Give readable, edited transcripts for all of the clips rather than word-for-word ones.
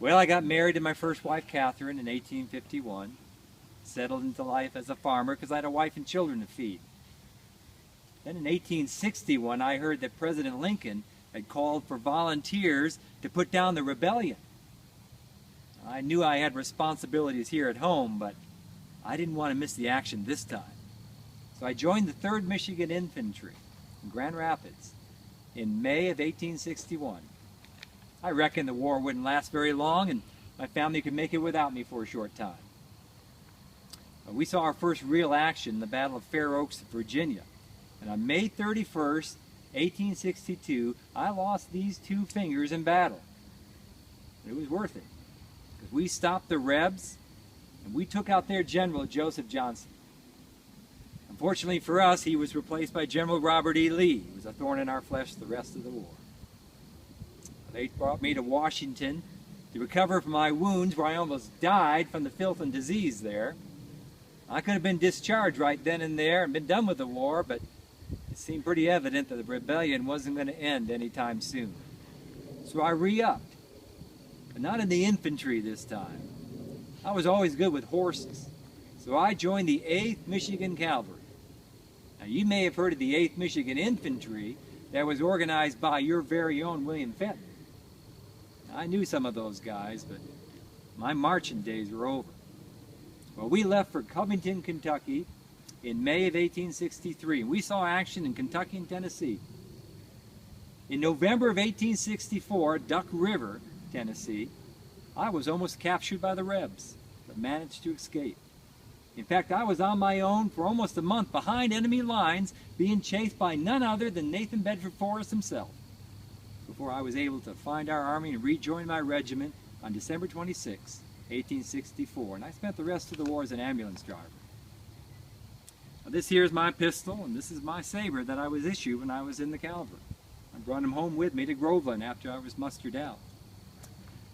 Well, I got married to my first wife, Catherine, in 1851. Settled into life as a farmer because I had a wife and children to feed. Then in 1861, I heard that President Lincoln had called for volunteers to put down the rebellion. I knew I had responsibilities here at home, but I didn't want to miss the action this time. So I joined the 3rd Michigan Infantry in Grand Rapids in May of 1861. I reckoned the war wouldn't last very long and my family could make it without me for a short time. We saw our first real action in the Battle of Fair Oaks, Virginia. And on May 31st, 1862, I lost these 2 fingers in battle. But it was worth it, because we stopped the Rebs and we took out their general, Joseph Johnston. Unfortunately for us, he was replaced by General Robert E. Lee. He was a thorn in our flesh the rest of the war. They brought me to Washington to recover from my wounds, where I almost died from the filth and disease there. I could have been discharged right then and there and been done with the war, but it seemed pretty evident that the rebellion wasn't going to end anytime soon. So I re-upped, but not in the infantry this time. I was always good with horses, so I joined the 8th Michigan Cavalry. Now, you may have heard of the 8th Michigan Infantry that was organized by your very own William Fenton. I knew some of those guys, but my marching days were over. Well, we left for Covington, Kentucky in May of 1863, and we saw action in Kentucky and Tennessee. In November of 1864, Duck River, Tennessee, I was almost captured by the Rebs, but managed to escape. In fact, I was on my own for almost a month behind enemy lines, being chased by none other than Nathan Bedford Forrest himself, before I was able to find our army and rejoin my regiment on December 26, 1864, and I spent the rest of the war as an ambulance driver. Now, this here is my pistol, and this is my saber that I was issued when I was in the cavalry. I brought them home with me to Groveland after I was mustered out.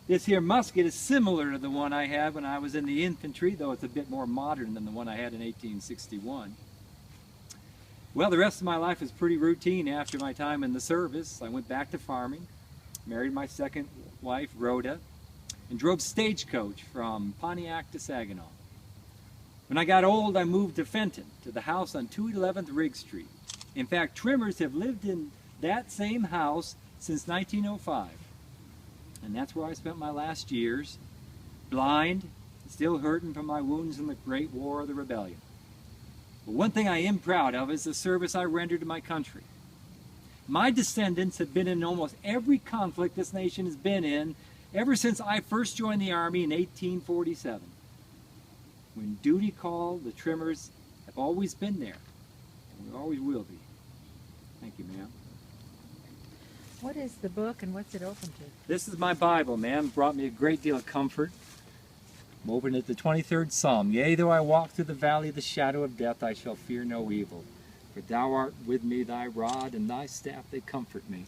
This here musket is similar to the one I had when I was in the infantry, though it's a bit more modern than the one I had in 1861. Well, the rest of my life was pretty routine after my time in the service. I went back to farming, married my second wife, Rhoda, and drove stagecoach from Pontiac to Saginaw. When I got old, I moved to Fenton, to the house on 211th Rigg Street. In fact, Trimmers have lived in that same house since 1905. And that's where I spent my last years, blind, still hurting from my wounds in the Great War of the Rebellion. But one thing I am proud of is the service I rendered to my country. My descendants have been in almost every conflict this nation has been in ever since I first joined the Army in 1847. When duty called, the Trimmers have always been there, and we always will be. Thank you, ma'am. What is the book and what's it open to? This is my Bible, ma'am. Brought me a great deal of comfort. I'm open at the 23rd Psalm. Yea, though I walk through the valley of the shadow of death, I shall fear no evil. For thou art with me, thy rod and thy staff, they comfort me.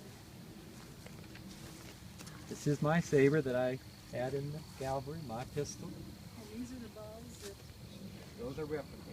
This is my saber that I had in the cavalry, my pistol. And these are the balls that... Those are replicas.